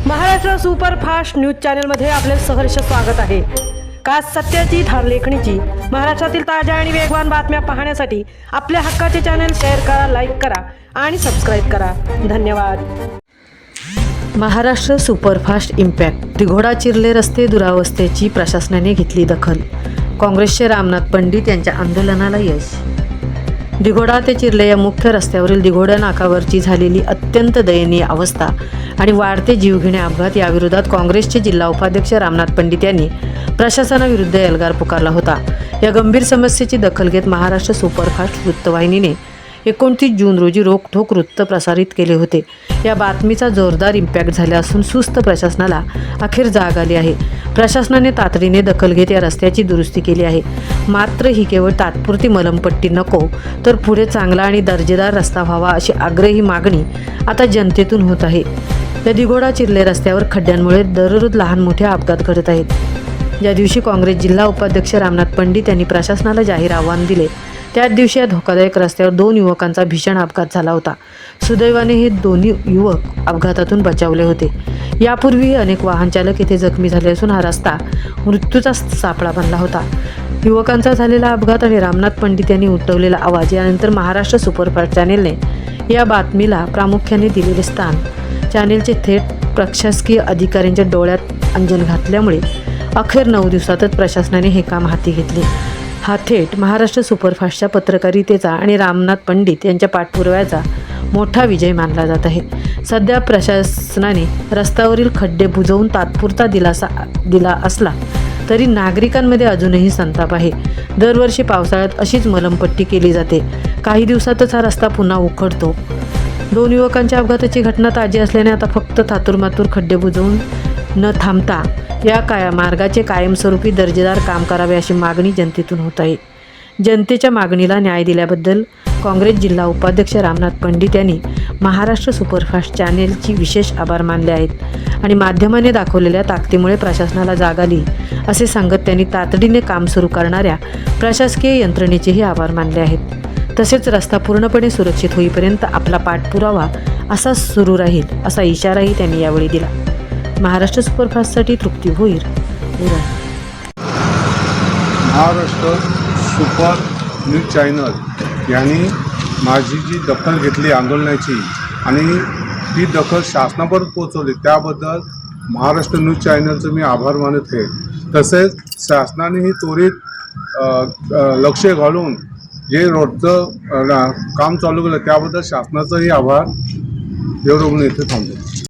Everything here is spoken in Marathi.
महाराष्ट्र सुपरफास्ट न्यूज चॅनलमध्ये आपले सहर्ष स्वागत आहे। का सत्याची धार लेखणीची महाराष्ट्रातील ताज्या आणि वेगवान बातम्या पाहण्यासाठी आपल्या हक्काचे चॅनल शेअर करा, लाईक करा आणि सबस्क्राईब करा। धन्यवाद। Maharashtra superfast impact. दिघोडा चिरले रस्ते दुरावस्थेची प्रशासनाने घेतली दखल। काँग्रेसचे रामनाथ पंडित यांच्या आंदोलनाला यश। दिघोडा ते चिरले या मुख्य रस्त्यावरील दिघोडा नाकावरची झालेली अत्यंत दयनीय अवस्था आणि वाढते जीवघेणे अपघात याविरोधात काँग्रेसचे जिल्हा उपाध्यक्ष रामनाथ पंडित यांनी प्रशासनाविरुद्ध एल्गार पुकारला होता। या गंभीर समस्येची दखल घेत महाराष्ट्र सुपरफास्ट वृत्तवाहिनीने 29 जून रोजी रोखठोक वृत्त प्रसारित केले होते। या बातमीचा जोरदार इम्पॅक्ट झाला असून सुस्त प्रशासनाला अखेर जाग आली आहे। प्रशासनाने तातडीने दखल घेत या रस्त्याची दुरुस्ती केली आहे। मात्र ही केवळ तात्पुरती मलमपट्टी नको तर पुढे चांगला आणि दर्जेदार रस्ता व्हावा अशी आग्रही मागणी आता जनतेतून होत आहे। या दिघोडा चिरले रस्त्यावर खड्ड्यांमुळे दररोज लहान मोठे अपघात घडत आहेत। ज्या दिवशी काँग्रेस जिल्हा उपाध्यक्ष रामनाथ पंडित यांनी प्रशासनाला जाहीर आव्हान दिले त्याच दिवशी या धोकादायक रस्त्यावर 2 युवकांचा भीषण अपघात झाला होता। सुदैवाने हे दोन्ही युवक अपघातातून बचावले होते। यापूर्वीही अनेक वाहन चालक येथे जखमी झाले असून हा रस्ता मृत्यूचा सापळा बनला होता। युवकांचा झालेला अपघात आणि रामनाथ पंडित यांनी उठवलेला आवाज यानंतर महाराष्ट्र सुपरफास्ट चॅनेलने या बातमीला प्रामुख्याने दिलेले स्थान चॅनेलचे थेट प्रशासकीय अधिकाऱ्यांच्या डोळ्यात अंजन घातल्यामुळे अखेर 9 दिवसातच प्रशासनाने हे काम हाती घेतले। हा थेट महाराष्ट्र सुपरफास्टच्या पत्रकारितेचा आणि रामनाथ पंडित यांच्या पाठपुराव्याचा मोठा विजय मानला जात आहे। सध्या प्रशासनाने रस्त्यावरील खड्डे बुजवून तात्पुरता दिलासा दिला असला तरी नागरिकांमध्ये अजूनही संताप आहे। दरवर्षी पावसाळ्यात अशीच मलमपट्टी केली जाते। काही दिवसातच हा रस्ता पुन्हा उखडतो। 2 युवकांच्या अपघाताची घटना ताजी असल्याने आता फक्त थातुरमातुर खड्डे बुजवून न थांबता या मार्गाचे कायमस्वरूपी दर्जेदार काम करावे अशी मागणी जनतेतून होत आहे। जनतेच्या मागणीला न्याय दिल्याबद्दल काँग्रेस जिल्हा उपाध्यक्ष रामनाथ पंडित यांनी महाराष्ट्र सुपरफास्ट चॅनेलची विशेष आभार मानले आहेत आणि माध्यमाने दाखवलेल्या ताकदीमुळे प्रशासनाला जाग आली असे सांगत त्यांनी तातडीने काम सुरू करणाऱ्या प्रशासकीय यंत्रणेचेही आभार मानले आहेत। तसेच रस्ता पूर्णपणे सुरक्षित होईपर्यंत आपला पाठपुरावा असा सुरू राहील असा इशाराही त्यांनी यावेळी दिला। महाराष्ट्र सुपरफास्टसाठी Trupti Bhoir. Maharashtra super news channel यांनी माझी जी दखल घेतली आंदोलनाची आणि ती दखल शासनापर्यंत पोहोचवली त्याबद्दल महाराष्ट्र न्यूज चॅनलचं मी आभार मानत आहे। तसेच शासनानेही त्वरित लक्ष घालून जे रोडचं काम चालू केलं त्याबद्दल शासनाचाही आभार एवढं इथे थांबतो।